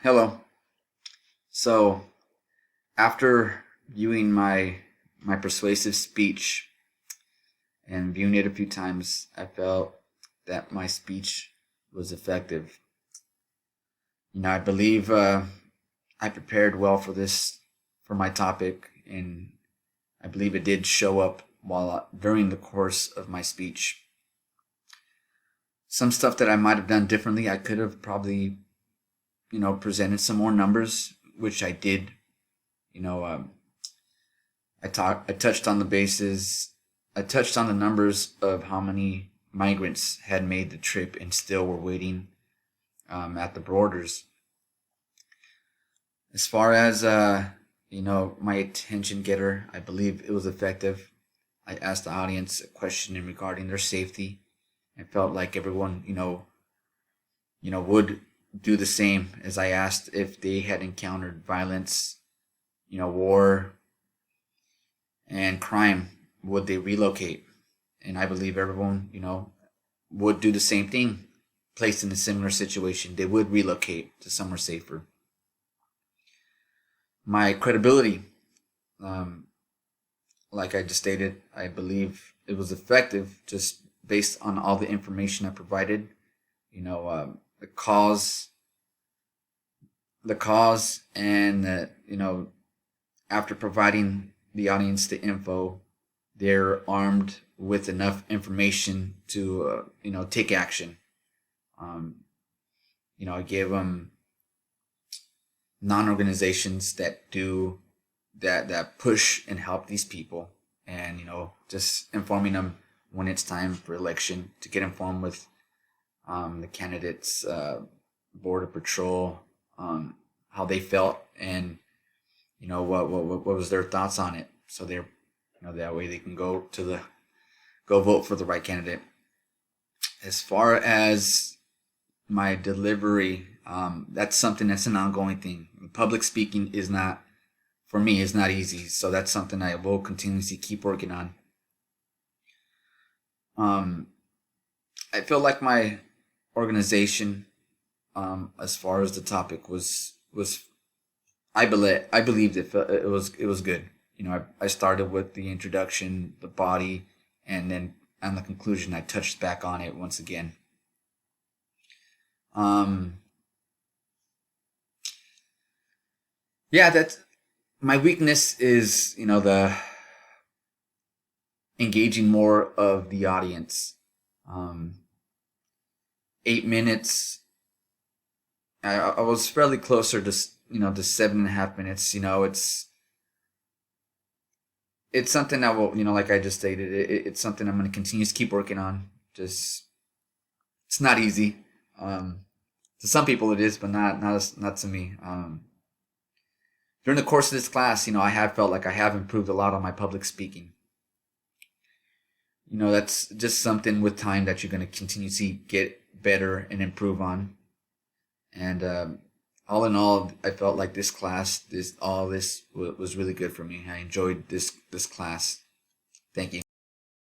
Hello. So, after viewing my persuasive speech and viewing it a few times, I felt that my speech was effective. I believe I prepared well for my topic, and I believe it did show up while during the course of my speech. Some stuff that I might have done differently, I could have probably presented some more numbers, which I did. You know, I touched on the bases. I touched on the numbers of how many migrants had made the trip and still were waiting at the borders. As far as my attention getter, I believe it was effective. I asked the audience a question regarding their safety. I felt like everyone, would do the same as I asked if they had encountered violence, war, and crime, would they relocate? And I believe everyone, would do the same thing. Placed in a similar situation, they would relocate to somewhere safer. My credibility, um, like I just stated, I believe it was effective just based on all the information I provided. You know, the cause, and after providing the audience the info, they're armed with enough information to take action. Um, I gave them non-organizations that do that push and help these people, and just informing them when it's time for election to get informed with the candidates, border patrol, how they felt, and what was their thoughts on it, so they're that way they can go vote for the right candidate. As far as my delivery, that's something that's an ongoing thing. Public speaking is not, for me, is not easy, so that's something I will continuously keep working on. um I feel like my organization, as far as the topic was I believed it was good. I started with the introduction, the body, and then on the conclusion I touched back on it once again. um yeah, that's my weakness, is the engaging more of the audience. 8 minutes, I was fairly closer to to 7.5 minutes. It's something that will, like I just stated, it's something I'm going to continue to keep working on. Just, it's not easy. To some people it is, but not to me. During the course of this class, I have felt like I have improved a lot on my public speaking. That's just something with time that you're going to continue to see get better and improve on. And all in all, I felt like this class, this all this was really good for me. I enjoyed this class. Thank you.